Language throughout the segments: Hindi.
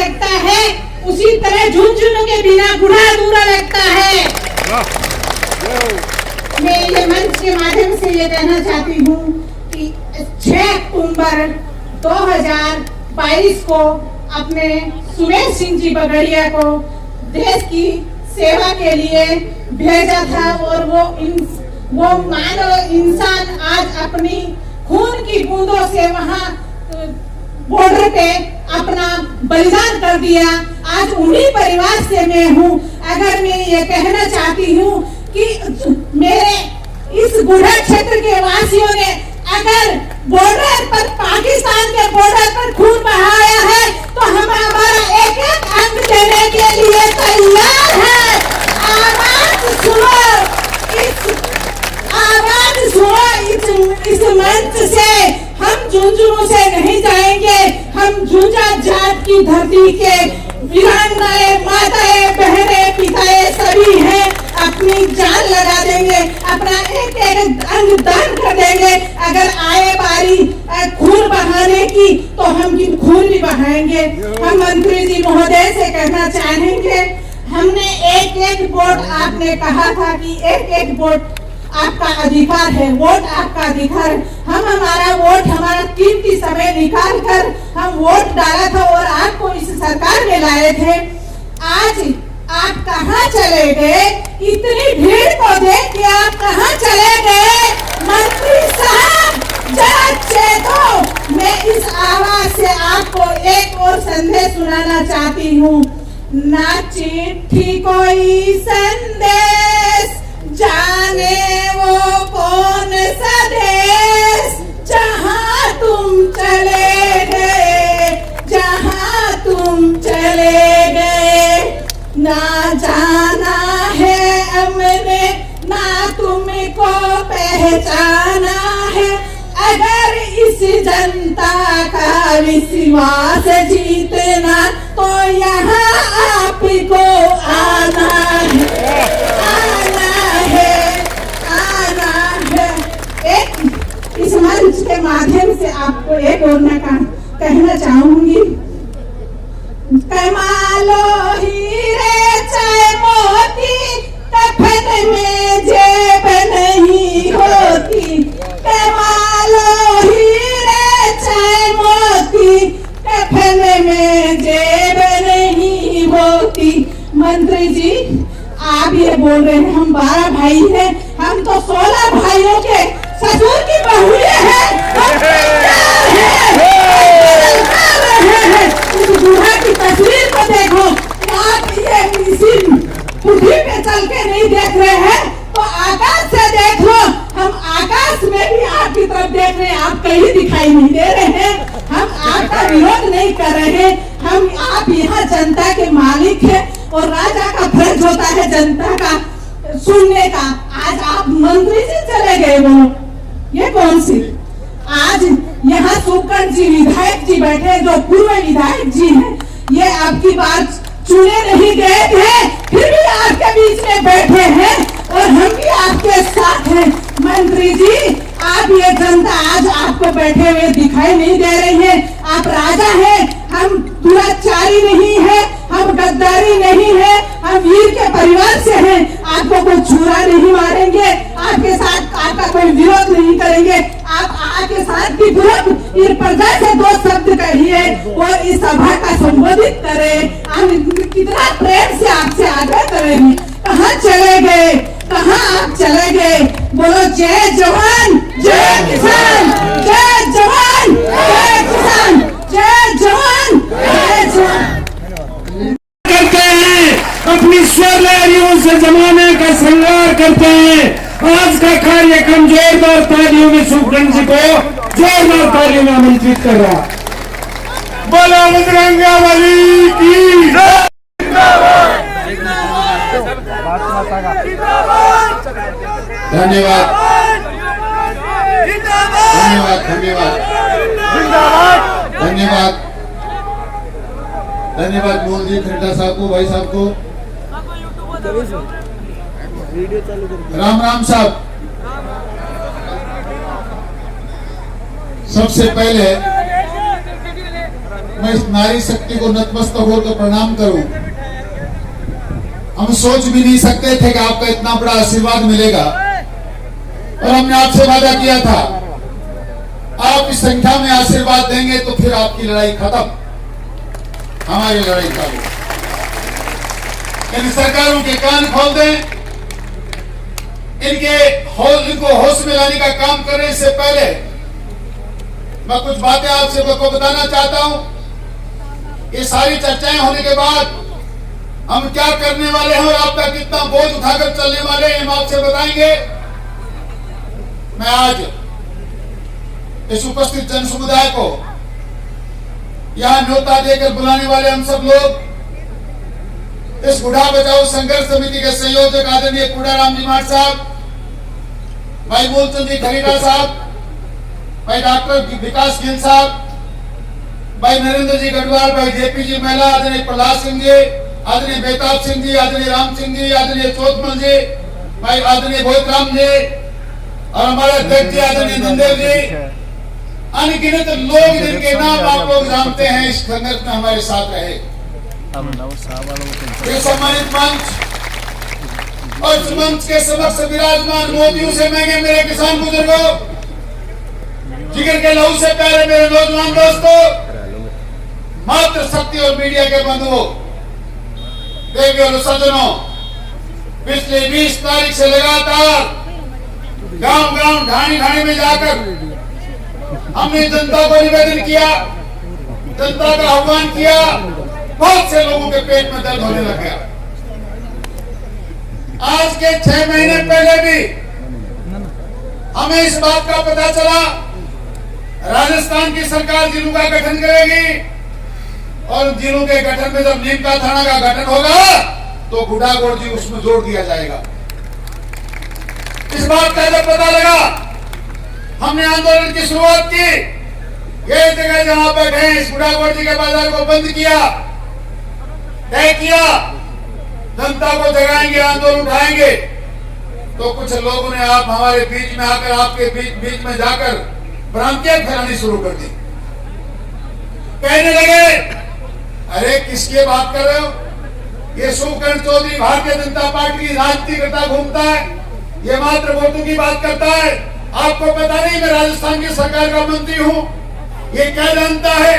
लगता है, उसी तरह झुनझुन के बिना बूढ़ा अधूरा लगता है। मैं ये मंच के माध्यम से ये कहना चाहती हूँ कि 6 अक्टूबर 2022 को अपने सुमेश सिंह जी बगड़िया को देश की सेवा के लिए भेजा था और वो मानव इंसान आज अपनी खून की बूंदों से वहाँ बॉर्डर पे अपना बलिदान कर दिया। आज उन्हीं परिवार से मैं हूँ। अगर मैं ये कहना चाहती हूँ कि मेरे इस गुढ़ा क्षेत्र के वासियों ने अगर बॉर्डर पर पाकिस्तान के बॉर्डर पर खून बहाया है तो हम हमारा एक एक अंग देने के लिए तैयार है। आवाज सुनो, इस मंच से हम झुंझुनू से नहीं जाएंगे। हम झुंझा जाट की धरती के वीरांगनाएं, माताएं, बहनें, पिताएं सभी हैं, अपनी जान लगा देंगे, अपना एक एक अंग दान कर देंगे। अगर आए बारी खून बहाने की तो हम खून भी बहाएंगे। हम मंत्री जी महोदय से कहना चाहेंगे, हमने एक एक वोट, आपने कहा था कि एक एक वोट आपका अधिकार है, वोट आपका अधिकार है। हम हमारा वोट, हमारा कीमती समय निकाल कर हम वोट डाला था और आपको इस सरकार में लाए थे। आज आप कहाँ चले गए? इतनी भीड़ को देख के आप कहाँ चले गए? मंत्री साहब जरा चेतो। मैं इस आवाज से आपको एक और संदेश सुनाना चाहती हूँ। ना चिट्ठी कोई संदेश, जाने वो कौन सा देश, जहाँ तुम चले गए, जहाँ तुम चले गए। ना जाना है हमने, ना तुमको पहचाना है। अगर इस जनता का विश्वास जीतना तो यहाँ आपको आना है, इस मंच के माध्यम से आपको एक और मैं कहना चाहूंगी। कमालो हीरे चाहे मोती, कफन में जेब नहीं होती। कमालो हीरे चाहे मोती, कफन में जेब नहीं होती। मंत्री जी आप ये बोल रहे हैं हम 12 भाई हैं, हम तो 16 भाइयों के ससुर की बहुएं हैं। इस बूढ़ा की तस्वीर को देखो, आप ये इसी पृथ्वी पे चल के नहीं देख रहे हैं तो आकाश से देख लो। हम आकाश में भी आपकी तरफ देख रहे हैं, आप कहीं दिखाई नहीं दे रहे हैं। हम आपका विरोध नहीं कर रहे, हम आप यहाँ जनता के मालिक हैं और राजा का फर्ज होता है जनता का सुनने का। आज आप मंत्री से चले गए, बोलो ये कौन सी? आज यहाँ सुकन जी विधायक जी बैठे जो पूर्व विधायक जी हैं, ये आपकी बात चुने नहीं गए थे, फिर भी आपके बीच में बैठे हैं और हम भी आपके साथ हैं। मंत्री जी आप ये जनता आज आपको बैठे हुए दिखाई नहीं दे रही है। आप राजा हैं, हम दुराचारी नहीं है, हम गद्दारी नहीं है, हम वीर के परिवार से हैं। आपको कोई छुरा नहीं मारेंगे, आपके साथ आपका कोई विरोध नहीं करेंगे। आप आपके साथ की तुरंत इस प्रजा से 2 शब्द कहिए और इस सभा का संबोधित करें। हम कितना प्रेम से आपसे आग्रह करेंगे। कहाँ चले गए, कहाँ आप चले गए? बोलो जय जवान जय किसान, जय जवान जय किसान, जय जवान जय जवान। करते हैं अपनी स्वलहरियों से जमाने का श्रृंगार करते हैं। आज का कार्यक्रम जोरदार तालियों में सुखन जी को जोरदार तालियों में आमंत्रित कर रहा। बोलो बजरंगा बली की धन्यवाद धन्यवाद धन्यवाद धन्यवाद धन्यवाद मोहन जी खड्डा साहब को, भाई साहब को। राम राम साहब, सबसे पहले मैं इस नारी शक्ति को नतमस्तक होकर प्रणाम करूं। हम सोच भी नहीं सकते थे कि आपका इतना बड़ा आशीर्वाद मिलेगा, और हमने आपसे वादा किया था आप इस संख्या में आशीर्वाद देंगे तो फिर आपकी लड़ाई खत्म, हमारी लड़ाई चालू। इन सरकारों के कान खोल दें, इनको होश में लाने का काम करने से पहले मैं कुछ बातें आपसे को बताना चाहता हूं। ये सारी चर्चाएं होने के बाद हम क्या करने वाले हैं और आपका कितना बोझ उठाकर चलने वाले हैं, हम आपसे बताएंगे। मैं आज इस उपस्थित जन समुदाय को यहां न्योता देकर बुलाने वाले हम सब लोग, इस बूढ़ा बचाओ संघर्ष समिति के संयोजक आदरणीय कूड़ाराम जी माठ साहब, भाई मूलचंद जी खरीदा साहब, भाई डॉक्टर विकास गिल साहब, भाई नरेंद्र जी गढ़वाल, भाई जेपी जी महिला, आदरणीय प्रहलाद सिंह जी, आदरणीय बेताब सिंह जी, आदरणीय राम सिंह जी, आदरणीय चौथमल जी, भाई आदरणीय भोजराम जी, और हमारे अध्यक्ष जी आदरणीय नंदेव जी, अनगिनत लोग जिनके नाम आप लोग जानते हैं इस संघर्ष में हमारे साथ रहे। ये सम्मानित मंच और इस मंच के समक्ष विराजमान मोदियों से महंगे मेरे किसान बुजुर्गों, जिगर के लहू से प्यारे मेरे नौजवान दोस्तों, मात्र शक्ति और मीडिया के बंधुओं, देवियों और सज्जनों, पिछले 20 तारीख से लगातार गांव-गांव ढाणी-ढाणी में जाकर हमने जनता को निवेदन किया, जनता का आह्वान किया। बहुत से लोगों के पेट में दर्द होने लग गया। आज के 6 महीने पहले भी हमें इस बात का पता चला राजस्थान की सरकार जिलों का गठन करेगी, और जिलों के गठन में जब नीमका थाना का गठन होगा तो गुडागोड़ जी उसमें जोड़ दिया जाएगा। इस बात का जब पता लगा, हमने आंदोलन की शुरुआत की। ये जगह जहां बैठे हैं इस गुडागोड़ जी के बाजार को बंद किया, तय किया जनता को जगाएंगे, आंदोलन उठाएंगे। तो कुछ लोगों ने आप हमारे बीच में आकर आपके बीच में जाकर भ्रांतियां फैलानी शुरू कर दी। कहने लगे, अरे किसकी बात कर रहे हो, ये शिवकरण चौधरी भारतीय जनता पार्टी की राजनीति करता घूमता है, ये मात्र वोटों की बात करता है। आपको पता नहीं मैं राजस्थान की सरकार का मंत्री हूं, ये क्या जानता है,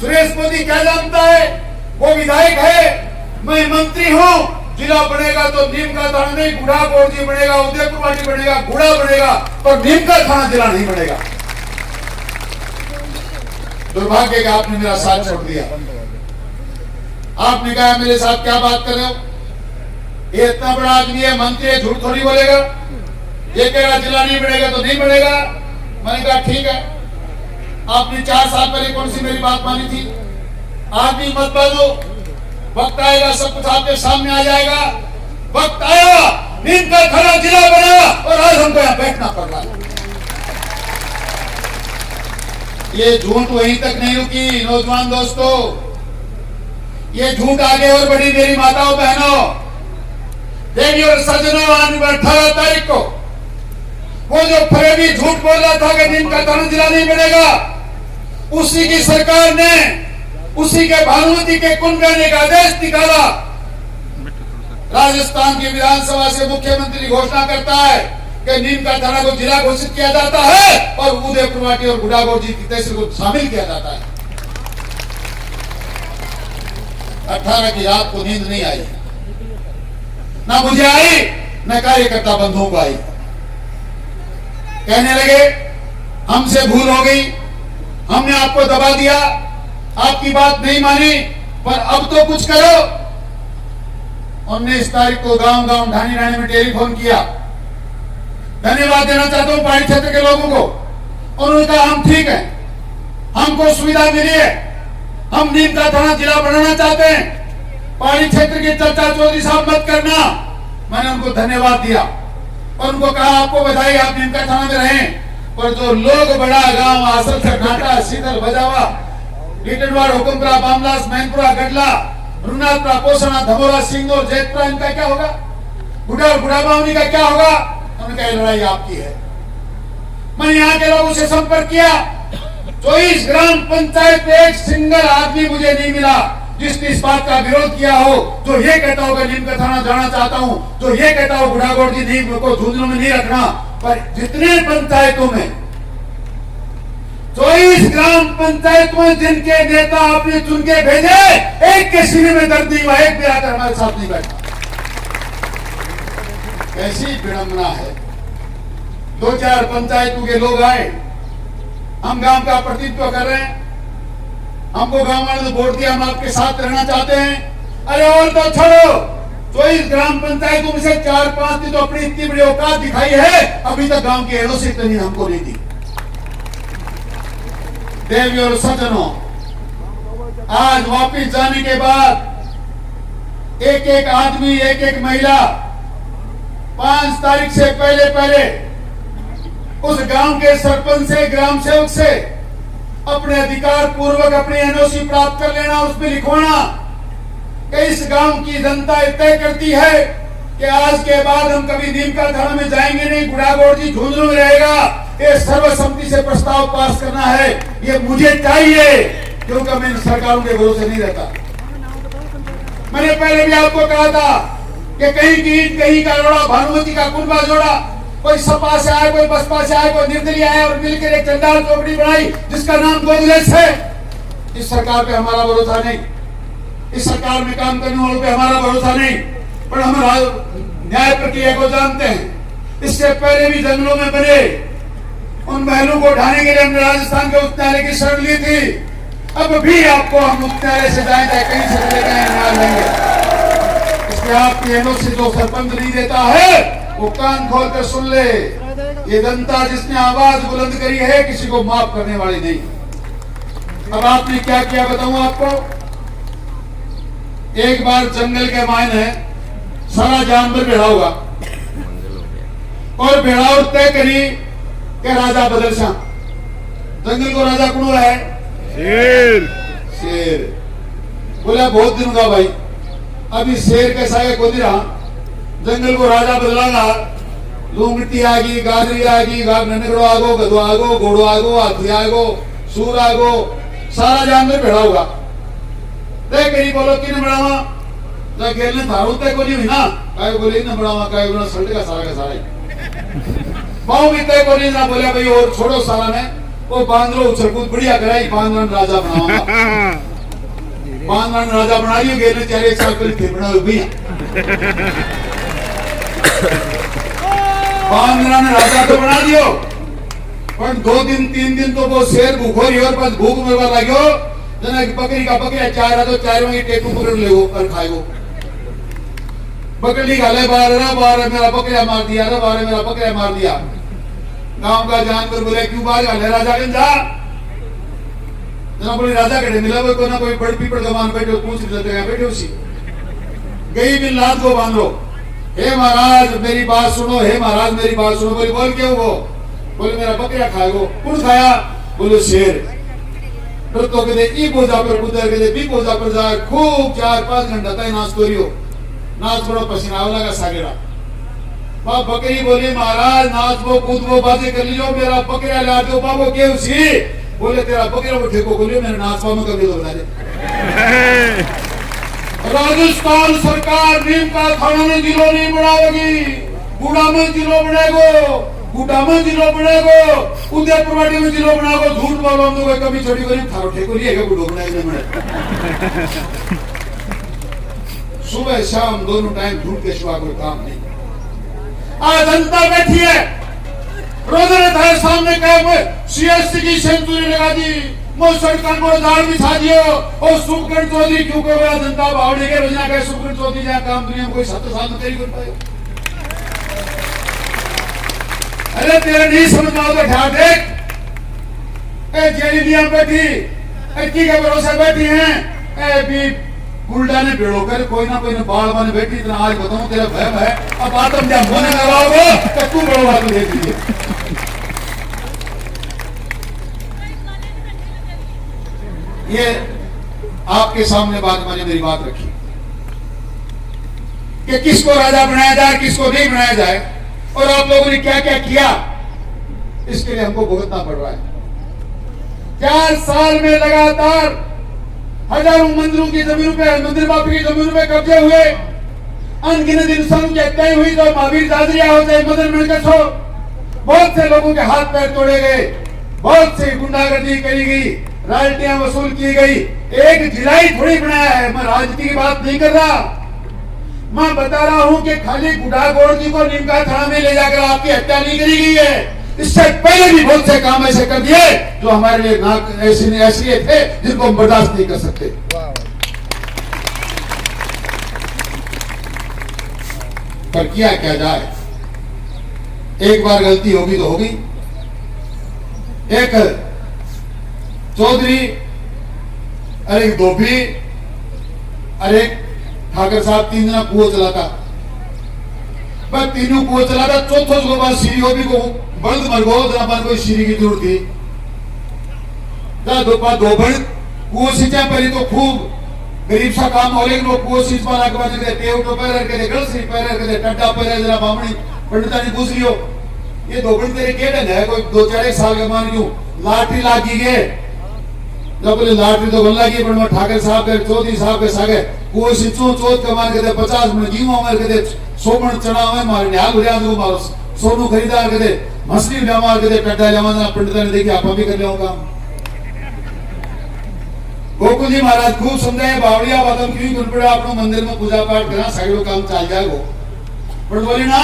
सुरेश मोदी क्या जानता है, वो विधायक है, मैं मंत्री हूं। जिला बनेगा तो नीमका थाना नहीं, गुडागोड़ जी बनेगा, उदयपुर पार्टी बनेगा, गुड़ा बनेगा, पर नीमका थाना जिला नहीं बनेगा। दुर्भाग्य का आपने मेरा साथ छोड़ दिया। आपने कहा मेरे साथ क्या बात कर रहे हो, ये इतना बड़ा आदमी है, मंत्री है, झूठ थोड़ी बोलेगा। ये कह रहा जिला नहीं बनेगा तो नहीं बनेगा। मैंने कहा ठीक है, आपने 4 साल पहले कौन सी मेरी बात मानी थी, आज भी मत बांधो, वक्त आएगा सब कुछ आपके सामने आ जाएगा। वक्त आया, नीमका थाना जिला बना, और आज हमको यहाँ बैठना पड़ रहा है। ये झूठ वहीं तक नहीं रुकी नौजवान दोस्तों, ये झूठ आगे और बढ़ी। मेरी माताओं बहनों, देवियों और सज्जनों, 18 तारीख को वो जो फरेबी झूठ बोल रहा था कि नीमका थाना जिला नहीं बनेगा, उसी की सरकार ने उसी के भानुमती के कुंड करने का आदेश निकाला। राजस्थान की विधानसभा से मुख्यमंत्री घोषणा करता है कि नीमका थाना को जिला घोषित किया जाता है और उदयपुर पार्टी और गुडागोड़ जी की तहसील को शामिल किया जाता है। 18 की रात को नींद नहीं आई, ना मुझे आई, न कार्यकर्ता बंधुओं को आई। कहने लगे हमसे भूल हो गई, हमने आपको दबा दिया, आपकी बात नहीं मानी, पर अब तो कुछ करो। 19 तारीख को गांव-गांव ढाणी-ढाणी में टेलीफोन किया। धन्यवाद देना चाहता हूं पहाड़ी क्षेत्र के लोगों को। उन्होंने कहा हम ठीक है, हमको सुविधा मिली है, हम नीमका थाना जिला बनाना चाहते हैं, पहाड़ी क्षेत्र की चर्चा चौधरी साहब मत करना। मैंने उनको धन्यवाद दिया और उनको कहा आपको बधाई, आप नीमका थाना में रहें, पर जो लोग बड़ा गांव आसल से घाटा, शीतल, बजावा, लीटरवाड़, हुकुमपुरा, बामलास, मैनपुरा, गडला, रुनाथपुरा, पोसना, धमोरा, सिंगोर, जैतपुरा, इनका क्या होगा, गुड़ाबावनी का क्या होगा। उन्होंने कहा लड़ाई आपकी है। मैंने यहाँ के लोगों से संपर्क किया, 24 ग्राम पंचायत में एक सिंगल आदमी मुझे नहीं मिला जिसने इस बात का विरोध किया हो, जो ये कहता हो कि नीम का थाना जाना चाहता हूं, जो ये कहता हो बुढ़ागौड़ जी नीम को झुंझुनू में नहीं रखना। पर जितने पंचायतों में 24 ग्राम पंचायत में जिनके नेता आपने चुन के भेजे, एक के सीने में दर्द नहीं हुआ, एक भी आकर हमारे साथ नहीं बैठा। कैसी विडंबना है। 2-4 पंचायतों के लोग आए, हम गांव का प्रतिनिधित्व कर रहे हैं, हमको गांव वालों ने वोट दिया, हम आपके साथ रहना चाहते हैं। अरे और तो छोड़ो, 24 ग्राम पंचायतों में से 4-5 की तो अपनी इतनी बड़ी औकात दिखाई है, अभी तक गांव की एनओसी इतनी हमको नहीं दी। देवी और सज्जनों, आज वापिस जाने के बाद एक एक आदमी, एक एक महिला 5 तारीख से पहले उस गांव के सरपंच से, ग्राम सेवक से अपने अधिकार पूर्वक अपनी एनओसी प्राप्त कर लेना, उसमें लिखवाना कि इस गांव की जनता तय करती है कि आज के बाद हम कभी नीम का थाना में जाएंगे नहीं, बुढ़ागौड़ जी झुंझुनू में रहेगा। ये सर्वसम्मति से प्रस्ताव पास करना है, ये मुझे चाहिए, क्योंकि मैं सरकारों के भरोसे नहीं रहता। मैंने पहले भी आपको कहा था कि कहीं की ईंट, कहीं का लोड़ा, भानुमती का कुंबा जोड़ा, कोई सपा से आए, कोई बसपा से आए, कोई निर्दलीय आए और मिलकर एक चंडाल चौकड़ी बनाई जिसका नाम गोदरेज है। इस सरकार पे हमारा भरोसा नहीं, इस सरकार में काम करने वालों पे हमारा भरोसा नहीं, पर हम न्याय प्रक्रिया को जानते हैं। इससे पहले भी जंगलों में बने उन महलों को ढाने के लिए हमने राजस्थान के उच्च न्यायालय की शरण ली थी। अब भी आपको हम उच्च न्यायालय से जाए, चाहे कहीं से चले गए, न्याय लेंगे। इसलिए आपकी एनओसी जो सरपंच नहीं देता है, वो कान खोल कर सुन ले, ये जनता जिसने आवाज बुलंद करी है, किसी को माफ करने वाली नहीं। अब आपने क्या किया बताऊं आपको। एक बार जंगल के मायने सारा जानवर भेड़ा होगा और भेड़ाओ तय करी कि राजा बदल शाह। जंगल को राजा कौन है? शेर। बोला बहुत दिन होगा भाई, अभी शेर कैसा है कोई रहा, जंगल को राजा बदलागा, लूंगटी आ गई, गाजरी आ गई, ननगड़ो आगो, गधो आगो, घोड़ो आगो, हाथी आगो, सूर आगो, सारा जानवर भेड़ा होगा। तय करी बोलो कि न बढ़ावा, ना खेलने थारू तय को नहीं हुई ना, काय बोले न बढ़ावा, काय बोला सल्ट का सारा ही पाँव भी तय को नहीं ना, बोले भाई और छोड़ो सारा ने, वो बांद्रो उछलकूद बढ़िया कराई, बांद्रन राजा बनावा, बांद्रन राजा बना लियो, गेले 4 साल पहले फिर बना भैया बांद्रा ने राजा तो बना दियो, पर 2 दिन 3 दिन तो वो शेर भूखो रही और बस भूख में लगे जना बकरी का बकरिया 4 तो 4 में टेटू पकड़ ले और खाएगो, बकरी गाले बार मेरा बकरिया मार दिया, बार मेरा बकरिया मार दिया। गांव का जानवर बोले क्यों बाहर गाले राजा के जा, जना बोले राजा के मिला वो कोई ना कोई बड़ पीपल का मान बैठे पूछ बैठे उसी गई बिन लाद को बांधो, हे महाराज मेरी बात सुनो, हे महाराज मेरी बात सुनो। बोले बोल क्यों वो, बोले मेरा बकरिया खाएगो। कौन खाया? बोले शेर। फिर तो कहते ई बोझा पर कुदर कहते बी बोझा पर जाए, खूब 4-5 घंटा तक नाच करियो, नाच बड़ो पसीना लगा सागेरा। बाप बकरी बोली महाराज नाच वो कूद वो बातें कर लीजिए, मेरा बकरिया ला दो बाबो के उसी। बोले तेरा बकरिया को ठेको बोलियो, मेरे नाचवा में कभी तो बता दे। राजस्थान सरकार नीम का थाना में जिलो नहीं बनाएगी, बूढ़ा में जिलो बनेगो, बूढ़ा में जिलो बनेगो, उदयपुर में जिलो बनाओ। झूठ बोलो हम लोग कभी छोटी करी थारो ठेको नहीं है, बूढ़ो बनाएगा बने। सुबह शाम दोनों टाइम झूठ के सिवा कोई काम नहीं। आज जनता बैठी है, रोजाना थारे सामने कहे सीएससी की सेंचुरी लगा दी, वो सड़कों को जाल बिछा दियो, और सुखकरण चौधरी क्यों को बड़ा जनता भावने के रोजना कहे सुखकरण चौधरी जहाँ काम दुनिया में कोई 7 साल में तेरी कर पाए। अरे तेरे नहीं समझ में आता ध्यान देख, जेलिया बैठी की के भरोसे बैठी हैं, भी गुलडा ने बेड़ो कर कोई ना बाढ़ बने बैठी। इतना आज बताऊं तेरा भय है, अब आतम जब होने लगाओगे तो तू बड़ो बात दे दीजिए। ये आपके सामने बात मैंने मेरी बात रखी कि किसको राजा बनाया जाए, किसको नहीं बनाया जाए, और आप लोगों ने क्या क्या किया, इसके लिए हमको भुगतना पड़ रहा है। 4 साल में लगातार हजारों मंदिरों की जमीनों पे, मंदिर माफी की जमीनों पे कब्जे हुए। अनगिनत इंसानों की हत्याएं हुई, तो महावीर जाजरिया हो चाहे मदन मिलकत हो, बहुत से लोगों के हाथ पैर तोड़े गए, बहुत सी गुंडागर्दी करी गई, रॉयल्टियां वसूल की गई। एक जिलाई थोड़ी बनाया है। मैं राजनीति की बात नहीं कर रहा, मैं बता रहा हूं कि खाली गुडागोड़ जी को नीमका थाना में ले जाकर आपकी हत्या नहीं करी गई है। इससे पहले भी बहुत से काम ऐसे कर दिए जो हमारे लिए ना ऐसे थे जिनको हम बर्दाश्त नहीं कर सकते। पर किया क्या जाए, एक बार गलती होगी तो होगी। एक चौधरी, अरे एक धोबी, अरे एक ठाकर साहब 3 दिन कुओं चलाता, बस तीनों कुओं चलाता। चौथो को बाद सीढ़ी होगी को बल्द मर गो, जरा कोई सीढ़ी की जरूरत थी। दो बल्द कुओं सींचा, पहले तो खूब गरीब सा काम हो, लेकिन वो कुओं सींच पाना के बाद टेव तो पैर के गल सी पैर के टड्डा पैर जरा बामणी पंडिता ने पूछ लियो, ये दो बल्द तेरे के ढंग है? कोई 2-4 साल के मान क्यों लाटरी लागी गए, जब बोले लाटरी तो बन लगी, पर मैं ठाकर साहब के चौधरी साहब के सागे कुओं सींचो चौथ के मान के 50 मन गेहूं हमारे के 100 मन चना हमें मारे हाल हो रहा मारो सोनू खरीदार के मछली लिया के टड्डा लिया। पंडिता ने देखी आप भी कर लिया काम। गोकुल जी महाराज खूब समझाए, बावड़िया बातम क्यों कर पड़े, आप मंदिर में पूजा पाठ करना सगड़ो काम चल जाए। वो पर बोले ना,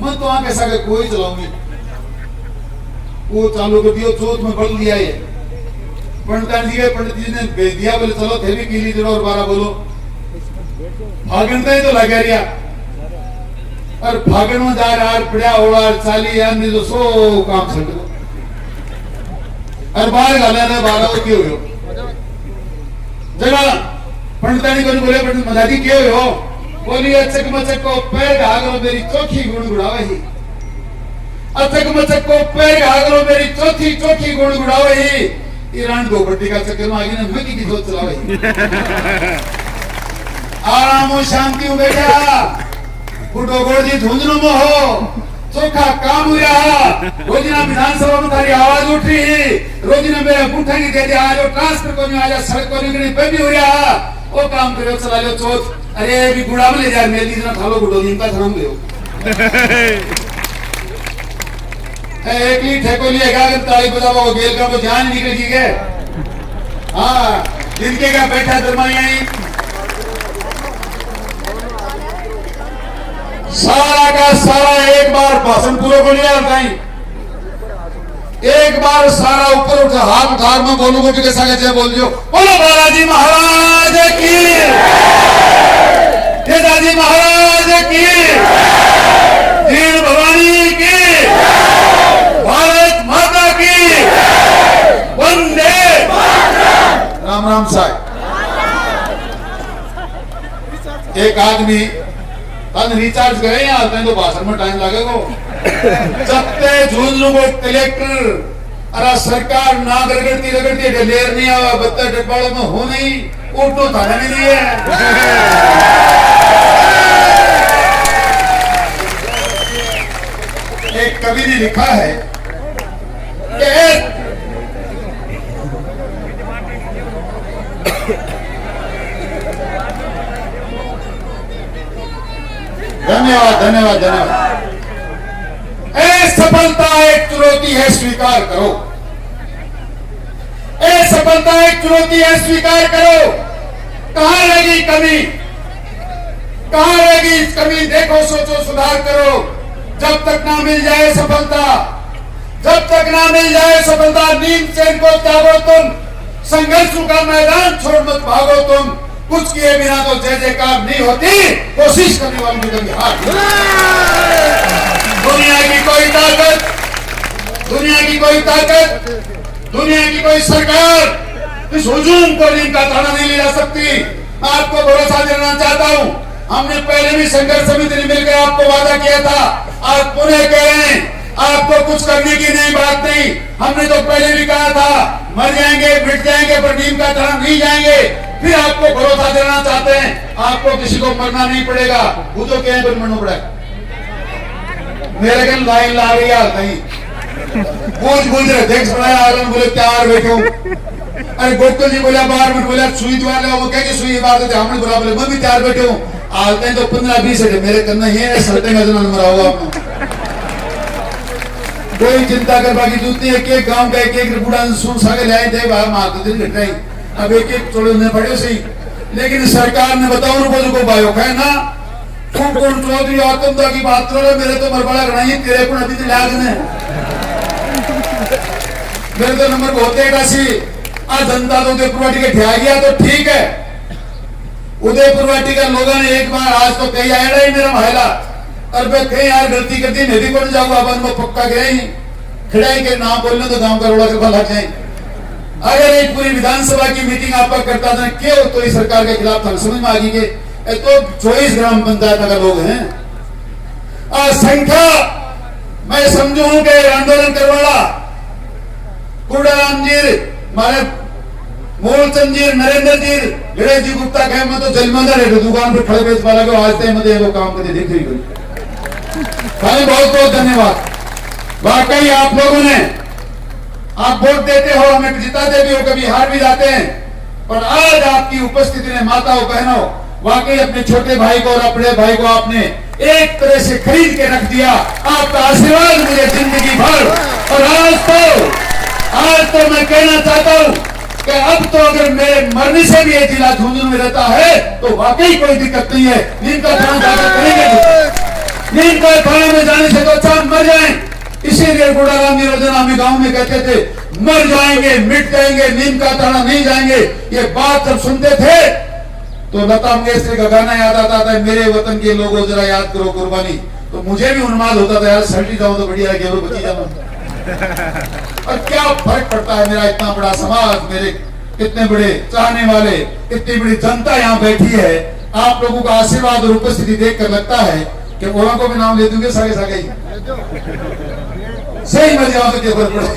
मैं तो आके सगे कोई चलाऊंगी, वो चालू कर दियो, चौथ में बढ़ लिया ये। पंडित जी ने भेज दिया, बोले चलो थे भी पीली जोड़ो और 12 बोलो। भागन तो लगे रिया, और भागन में जा रहा पड़ा होड़ा चाली यानी तो सो काम छट गो, और बाहर गाले ने 12 को क्यों हो जगह पंडितानी को बोले, पंडित मजाकी क्यों हो? बोली अचक मचक को पैर घागरो मेरी चौथी गुण गुड़ावे ही, अचक मचक को पैर घागरो मेरी चौथी चौथी गुण गुड़ावे ही। ईरान दो बट्टी का चक्कर में आगे ने मैं की सोच चलावे। आराम और शांति हो बेटा, बुढ़ो गोड़ी झुंझुनों में हो, चोखा काम हुआ। रोजिना विधानसभा में थारी आवाज उठ रही, रोजिना मेरे पुठा की दे दिया, आज ट्रांसफर को नहीं आया, सड़क को नहीं पे भी हो रहा, वो काम करो चला लो चौथ। अरे भी गुड़ा में ले जा, मेरी जना खा लो बुढ़ो दिन का थाम ले एक ही ठेको लिए अगर ताली बजावा वो गेल का वो जान निकल की गए। हाँ जिनके का बैठा दरमाई सारा का सारा एक बार भाषण पूरा को लिया बताई, एक बार सारा ऊपर उठा हाथ उठा में बोलूंगा भी कैसा कैसे बोल दियो, बोलो बालाजी महाराज की, दादी महाराज की, दीन भवानी की, भारत माता की, वंदे राम राम साहब। एक आदमी तन रिचार्ज करे या तो भाषण में टाइम लगेगा। जब झुंझुनू को कलेक्टर अरे सरकार ना रगड़ती ढलेर नहीं आवा, बत्ता डब्बाड़ों में हो नहीं, उठो थाना में नहीं है। एक कवि ने लिखा है कि धन्यवाद धन्यवाद धन्यवाद। ए सफलता एक चुनौती है, स्वीकार करो। ए सफलता एक चुनौती है, स्वीकार करो। कहां रहेगी कमी, कहां रहेगी इस कमी, देखो सोचो सुधार करो। जब तक ना मिल जाए सफलता, जब तक ना मिल जाए सफलता, नींद चैन को त्यागो तुम, संघर्ष का मैदान छोड़ मत भागो तुम। कुछ किए बिना तो जय जयकार नहीं होती, कोशिश करने वालों की कभी हार। दुनिया की कोई ताकत, दुनिया की कोई ताकत, दुनिया की कोई सरकार इस हुजूम को नींद का ताना नहीं ले जा सकती। मैं आपको भरोसा देना चाहता हूं, हमने पहले भी संघर्ष समिति ने मिलकर आपको वादा किया था, आज पुनः कह रहे हैं आपको कुछ करने की नहीं बात नहीं। हमने तो पहले भी कहा था मर जाएंगे मिट जाएंगे पर नीम का तरह नहीं जाएंगे। फिर आपको भरोसा देना चाहते हैं, आपको किसी को मरना नहीं पड़ेगा, वो तो क्या है मरना पड़ेगा। मेरे के लाइन ला रही है नहीं पूछ रहे अध्यक्ष बनाया आलन बोले तैयार बैठे हो। अरे गोकुल जी बोला बाहर में बोला सुई द्वार ले वो कह के सुई बार देते हमने बोला बोले मैं भी तैयार बैठे हूँ। आते हैं तो 15-20 है मेरे करना ये सड़ते का जना मरा हुआ कोई चिंता कर बाकी जूती है के गांव का एक बूढ़ा सुन सागे ले आए थे बाहर मारते दिन घट रही अब एक छोड़ने पड़े सही। लेकिन सरकार ने बताओ रुपये को बायो है ना खूब कौन चौधरी आतंकवाद की बात करो मेरे तो मरबड़ा गणाई तेरे को अभी लाग ने मेरे तो नंबर होते काशी आज जनता तो उदयपुर वाटी के ठिया गया तो ठीक है। उदयपुर वाटी का लोगों ने एक बार आज तो कहीं आया ही मेरा महिला और मैं कहीं यार गलती करती मैं भी कौन जाऊंगा अपन में पक्का गया ही खिड़ाई के नाम बोलने तो गांव का रोड़ा के फल जाए। अगर एक पूरी विधानसभा की मीटिंग आपका करता था क्यों तो इस सरकार के खिलाफ था समझ में आ गई तो 24 ग्राम पंचायत का लोग हैं संख्या मैं समझू के आंदोलन करवाला कूड़ाराम जी मारे मूलचंद जी नरेंद्र जी गणेश जी गुप्ता कहे मैं तो जलमंदर है दुकान पर खड़े बेच वाला को आज तक मत वो काम करते देख रही भाई बहुत बहुत धन्यवाद। वाकई आप लोगों ने आप वोट देते हो हमें जिताते भी हो कभी हार भी जाते हैं पर आज आपकी उपस्थिति ने माताओं बहनों वाकई अपने छोटे भाई को और अपने भाई को आपने एक तरह से खरीद के रख दिया। आपका आशीर्वाद मुझे जिंदगी भर और आज तो मैं कहना चाहता हूं कि अब तो अगर मेरे मरने से भी ये जिला झुंझुनू में रहता है तो वाकई कोई दिक्कत नहीं है। नीम का थाना जाकर करेंगे नीम का थाने में जाने से तो अच्छा मर जाए इसीलिए कूड़ाराम जी रोजाना हमें गांव में कहते थे मर जाएंगे मिट जाएंगे नीम का थाना नहीं जाएंगे। ये बात जब सुनते थे तो लता मंगेशकर का गाना याद आता था मेरे वतन के लोगों जरा याद करो कुर्बानी तो मुझे भी उन्माद होता था यार सल्टी जाऊं तो बढ़िया है बची जाऊं और क्या फर्क पड़ता है मेरा इतना बड़ा समाज मेरे कितने बड़े चाहने वाले इतनी बड़ी जनता यहाँ बैठी है आप लोगों का आशीर्वाद और उपस्थिति देखकर लगता है कि वहां को भी नाम ले दूंगे सागे सागे सही मर जाओ तो क्या फर्क पड़ता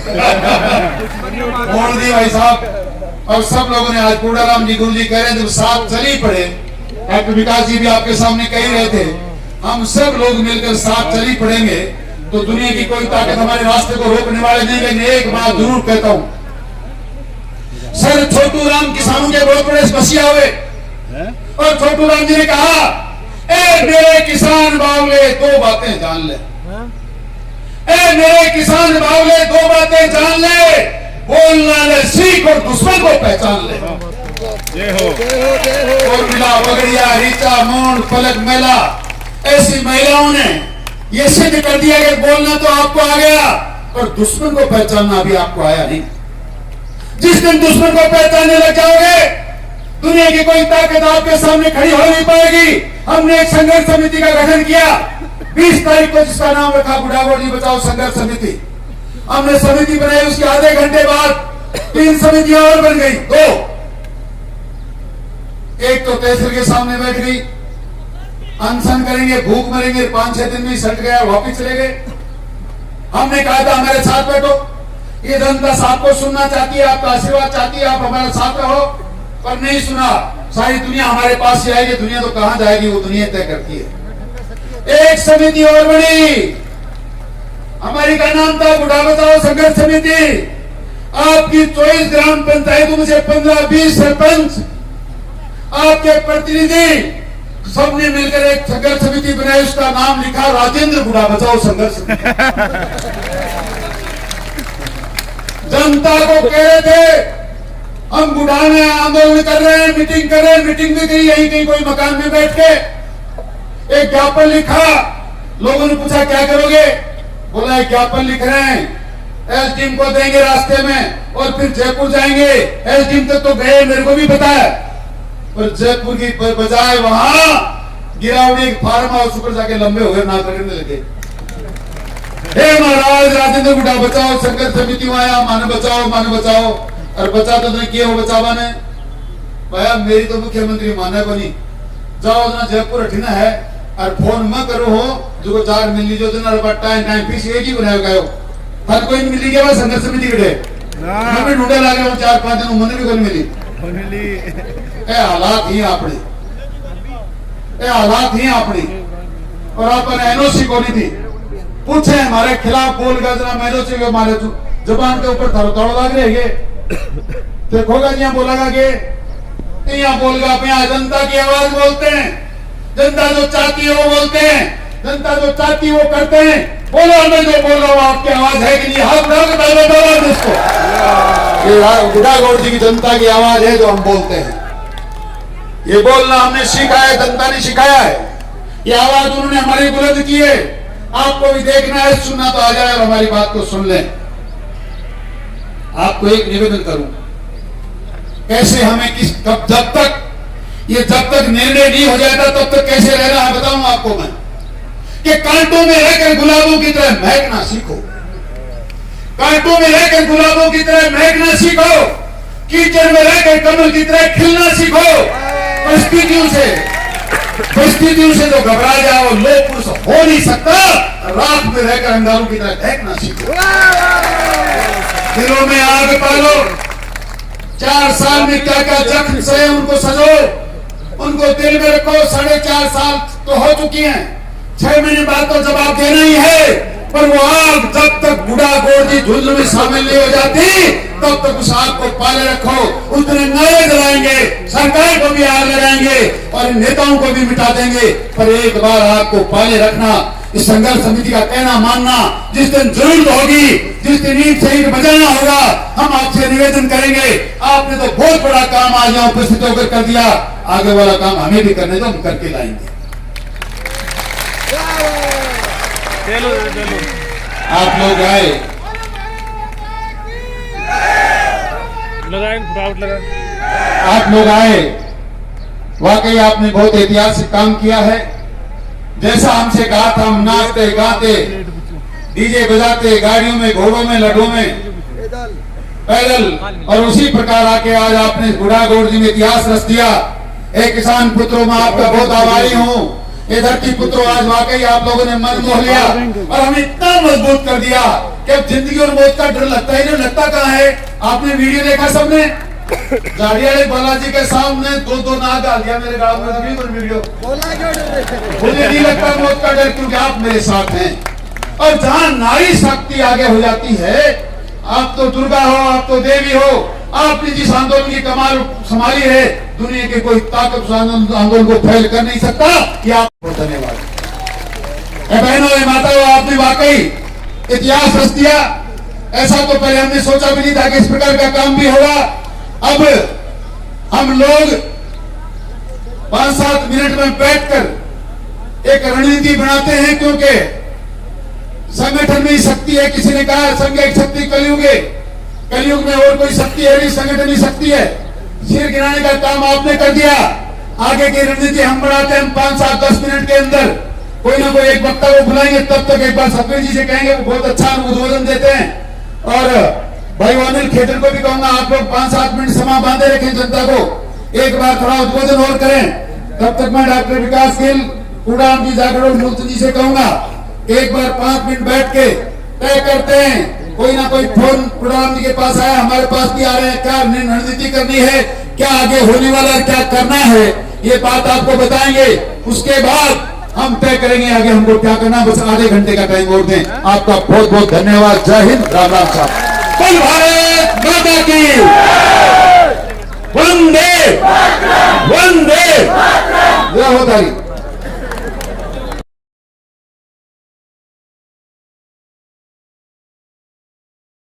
बोल दी भाई साहब। और सब लोगों ने आज कूड़ाराम जी गुरु जी कह रहे हैं जब साथ चली पड़े डॉक्टर विकास जी भी आपके सामने कह रहे थे हम सब लोग मिलकर साथ चली पड़ेंगे तो दुनिया की कोई ताकत हमारे रास्ते को रोकने वाले नहीं। लेकिन एक बात जरूर कहता हूं सर छोटू राम किसानों के बहुत बड़े बसिया हुए और छोटू राम जी ने कहा ए मेरे किसान बावले दो बातें जान ले ए मेरे किसान बावले दो बातें जान ले बोलना ले सीख और दुश्मन को पहचान ले। और मिला बगड़िया रीचा मोन पलक मेला ऐसी महिलाओं ने ये सिद्ध कर दिया कि बोलना तो आपको आ गया पर दुश्मन को पहचानना भी आपको आया नहीं। जिस दिन दुश्मन को पहचानने लग जाओगे दुनिया की कोई ताकत आपके सामने खड़ी हो नहीं पाएगी। हमने एक संघर्ष समिति का गठन किया 20 तारीख को जिसका नाम रखा बुढ़ागोड़ जी बचाओ संघर्ष समिति। हमने समिति बनाई उसके आधे घंटे बाद 3 समितियां और बन गई 2। एक तो तहसील के सामने बैठ गई अनशन करेंगे भूख मरेंगे 5-6 दिन में सट गया वापिस चले गए। हमने कहा था हमारे साथ बैठो ये जनता साथ को सुनना चाहती है आपका आशीर्वाद चाहती है आप हमारे साथ रहो पर नहीं सुना। सारी दुनिया हमारे पास से आएगी दुनिया तो कहां जाएगी वो दुनिया तय करती है। एक समिति और बनी हमारी का नाम था बुढ़ा बचाओ संघर्ष समिति। आपकी 24 ग्राम पंचायतों में से 15-20 सरपंच आपके प्रतिनिधि सबने मिलकर एक संघर्ष समिति बनाई उसका नाम लिखा राजेंद्र बुढ़ा बचाओ संघर्ष समिति। जनता को कह रहे थे हम बुढ़ा में आंदोलन कर रहे हैं मीटिंग कर रहे हैं मीटिंग भी करी यही कहीं कोई मकान में बैठ के एक ज्ञापन लिखा। लोगों ने पूछा क्या करोगे बोला एक ज्ञापन लिख रहे हैं एसडीएम को देंगे रास्ते में और फिर जयपुर जाएंगे। एसडीएम तक तो गए मेरे को भी पता है पर जयपुर की बजाय वहां गिरावड़ी फार्म हाउस ऊपर जाके लंबे हो गए नाच करने लगे। हे महाराज राजेंद्र बुढ़ा बचाओ संघर्ष समिति आया माने बचाओ और बचा तो नहीं किए हो बचावा ने भाया मेरी तो मुख्यमंत्री माने को नहीं जाओ ना जयपुर अठीना है और फोन मत करो हो जो 4 मिल लीजिए तो टाइम फीस एक ही बनाया गयो हर कोई नहीं मिली गया संघर्ष समिति कटे मैं ढूंढे ला गया 4-5 दिन उम्र भी कोई मिली। ए हालात ही अपनी और अपन एनओसी को नहीं थी पूछे हमारे खिलाफ बोल गया जना मैंने से हमारे जबान के ऊपर थरो तोड़ लग रहे हैं देखोगा यहाँ बोलेगा कि यहाँ बोलगा अपने जनता की आवाज बोलते हैं, जनता जो चाहती है वो बोलते हैं, जनता जो चाहती है वो करते हैं। बोलो मैं जो बोल रहा हूँ आपकी आवाज है कि नहीं? हाथ उठाओ इसको। ये गुड़ागौड़ जी की जनता की आवाज है जो हम बोलते हैं। ये बोलना हमने सीखा है, जनता ने सिखाया है। ये आवाज उन्होंने हमारी बुलंद की है। आपको भी देखना है, सुनना तो आ जाए और हमारी बात को सुन लें। आपको एक निवेदन करूं, कैसे हमें जब तक निर्णय नहीं हो जाता तब तक कैसे रहना है बताऊं आपको मैं, कि कांटों में रहकर गुलाबों की तरह महकना सीखो। कांटों में रहकर गुलाबों की तरह महकना सीखो। कीचड़ में रहकर कमल की तरह खिलना सीखो। परिस्थितियों से जो घबरा जाए वो लोक पुरुष हो नहीं सकता। रात में रहकर अंगारों की तरह महकना सीखो। दिलों में आग पालो। 4 साल में क्या क्या जख्म सहे उनको सजो, उनको दिल में रखो। 4.5 साल तो हो चुकी हैं, 6 महीने बाद तो जवाब देना ही है। पर वो आग जब तक गुड़ागौड़ जी झुंझुनू में शामिल नहीं हो जाती तब तक उस आग को पाले रखो। उतने नारे जलाएंगे, सरकार को भी आग लगाएंगे और नेताओं को भी मिटा देंगे। पर एक बार आग को पाले रखना, इस संघर्ष समिति का कहना मानना। जिस दिन जरूरत होगी, जिस दिन ईंट से ईंट बजाना होगा, हम आपसे निवेदन करेंगे। आपने तो बहुत बड़ा काम आज यहाँ उपस्थित होकर कर दिया, आगे वाला काम हमें भी करने दो, हम करके लाएंगे। आप लोग आए, आप लोग आए, वाकई आपने बहुत ऐतिहासिक काम किया है। जैसा हमसे कहा था, हम नाचते गाते डीजे बजाते गाड़ियों में, घोड़ों में, लड्डों में, पैदल, और उसी प्रकार आके आज आपने गुड़ागौड़ जी में इतिहास रच दिया। एक किसान पुत्रों में आपका बहुत आभारी हूँ। ये धरती पुत्रों, आज वाकई आप लोगों ने मन मोह लिया और हमें इतना मजबूत कर दिया कि अब जिंदगी और मौत का डर लगता ही नहीं। लगता कहाँ है? आपने वीडियो देखा सबने, जाड़ियाले बालाजी के सामने 2 नाग डाल दिया मेरे गांव में वीडियो। मुझे नहीं लगता मौत का डर, क्योंकि आप मेरे साथ हैं। और जहां नारी शक्ति आगे हो जाती है, आप तो दुर्गा हो, आप तो देवी हो, आपने जिस आंदोलन की कमाल संभाली है, दुनिया की कोई ताकत उस आंदोलन को फैल कर नहीं सकता। ये आपको धन्यवाद। बहनों और माताओं, आपने वाकई इतिहास रच दिया। ऐसा तो पहले हमने सोचा भी नहीं था कि इस प्रकार का काम भी होगा। अब हम लोग 5-7 मिनट में बैठकर एक रणनीति बनाते हैं, क्योंकि संगठन में ही शक्ति है। किसी ने कहा संघ एक शक्ति कलयुग है, कलयुग में और कोई शक्ति है नहीं, संगठन ही शक्ति है। सिर गिराने का काम आपने कर दिया। आगे की रणनीति हम बढ़ाते हैं। हम 5-7-10 मिनट के अंदर कोई ना कोई एक वक्ता को बुलाएंगे। तब तक एक बार सतवीर जी से कहेंगे, वो बहुत अच्छा उद्बोधन देते हैं। और भाई अनिल खेतर को भी कहूंगा, आप लोग 5-7 मिनट समय बांधे रखें, जनता को एक बार थोड़ा उद्बोधन और करें। तब तक मैं डॉक्टर विकास गिल, कूड़ाराम जी, जागरण मूर्ति जी से कहूंगा, एक बार 5 मिनट बैठ के तय करते हैं। कोई ना कोई फोन कूड़ाराम जी के पास आया, हमारे पास भी आ रहे हैं, क्या रणनीति करनी है, क्या आगे होने वाला है, क्या करना है, ये बात आपको बताएंगे। उसके बाद हम तय करेंगे आगे हमको क्या करना। बस आधे घंटे का टाइम और दें। आपका बहुत बहुत धन्यवाद। जय हिंद, राम राम साहब। बोल भारत माता की, वंदे वंदे, जय हो तारी।